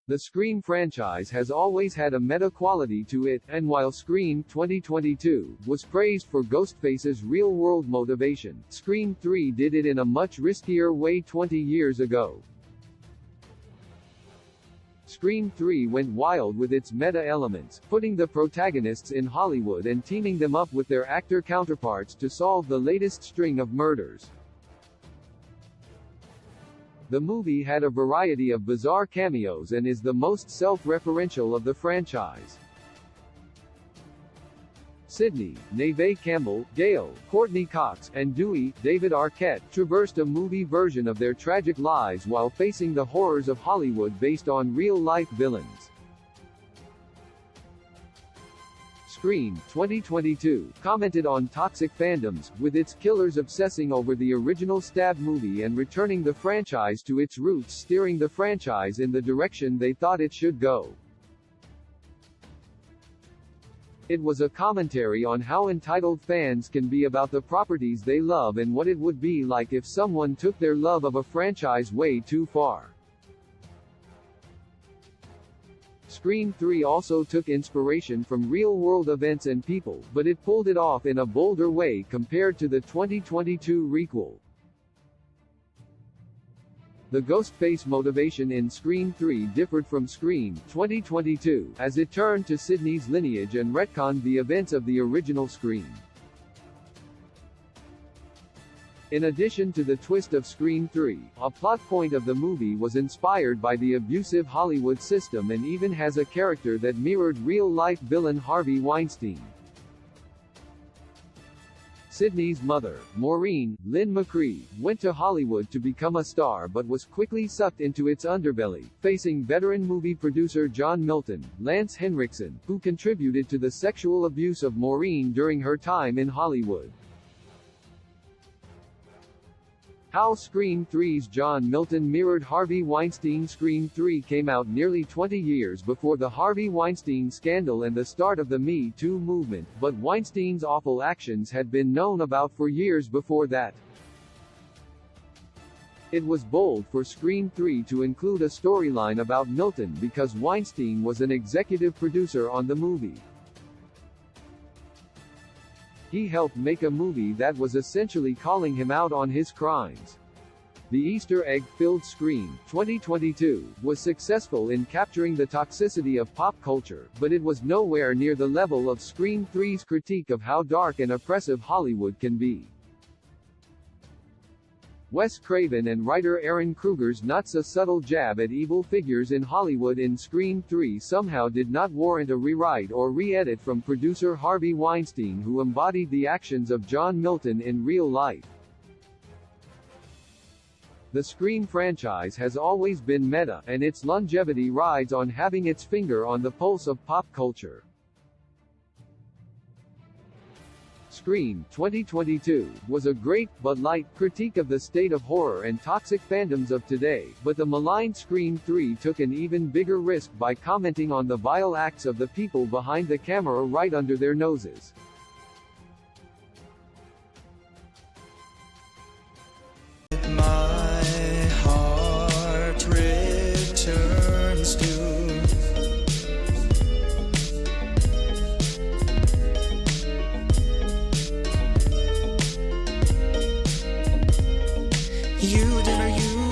The Scream franchise has always had a meta quality to it, and while Scream 2022 was praised for Ghostface's real-world motivation, Scream 3 did it in a much riskier way 20 years ago. Scream 3 went wild with its meta elements, putting the protagonists in Hollywood and teaming them up with their actor counterparts to solve the latest string of murders. The movie had a variety of bizarre cameos and is the most self-referential of the franchise. Sidney, Neve Campbell, Gail, Courtney Cox, and Dewey, David Arquette, traversed a movie version of their tragic lives while facing the horrors of Hollywood based on real-life villains. Scream 2022 commented on toxic fandoms, with its killers obsessing over the original Stab movie and returning the franchise to its roots, steering the franchise in the direction they thought it should go. It was a commentary on how entitled fans can be about the properties they love and what it would be like if someone took their love of a franchise way too far. Scream 3 also took inspiration from real-world events and people, but it pulled it off in a bolder way compared to the 2022 Requel. The Ghostface motivation in Scream 3 differed from Scream 2022, as it turned to Sidney's lineage and retconned the events of the original Scream. In addition to the twist of Scream 3, a plot point of the movie was inspired by the abusive Hollywood system and even has a character that mirrored real-life villain Harvey Weinstein. Sidney's mother, Maureen Lynn McCree, went to Hollywood to become a star but was quickly sucked into its underbelly, facing veteran movie producer John Milton, Lance Henriksen, who contributed to the sexual abuse of Maureen during her time in Hollywood. How Scream 3's John Milton mirrored Harvey Weinstein. Scream 3 came out nearly 20 years before the Harvey Weinstein scandal and the start of the Me Too movement, but Weinstein's awful actions had been known about for years before that. It was bold for Scream 3 to include a storyline about Milton because Weinstein was an executive producer on the movie. He helped make a movie that was essentially calling him out on his crimes. The Easter egg-filled Scream 2022 was successful in capturing the toxicity of pop culture, but it was nowhere near the level of Scream 3's critique of how dark and oppressive Hollywood can be. Wes Craven and writer Aaron Kruger's not-so-subtle jab at evil figures in Hollywood in Scream 3 somehow did not warrant a rewrite or re-edit from producer Harvey Weinstein, who embodied the actions of John Milton in real life. The Scream franchise has always been meta, and its longevity rides on having its finger on the pulse of pop culture. Scream 2022 was a great, but light, critique of the state of horror and toxic fandoms of today, but the maligned Scream 3 took an even bigger risk by commenting on the vile acts of the people behind the camera right under their noses. My heart returns to you, dear, you.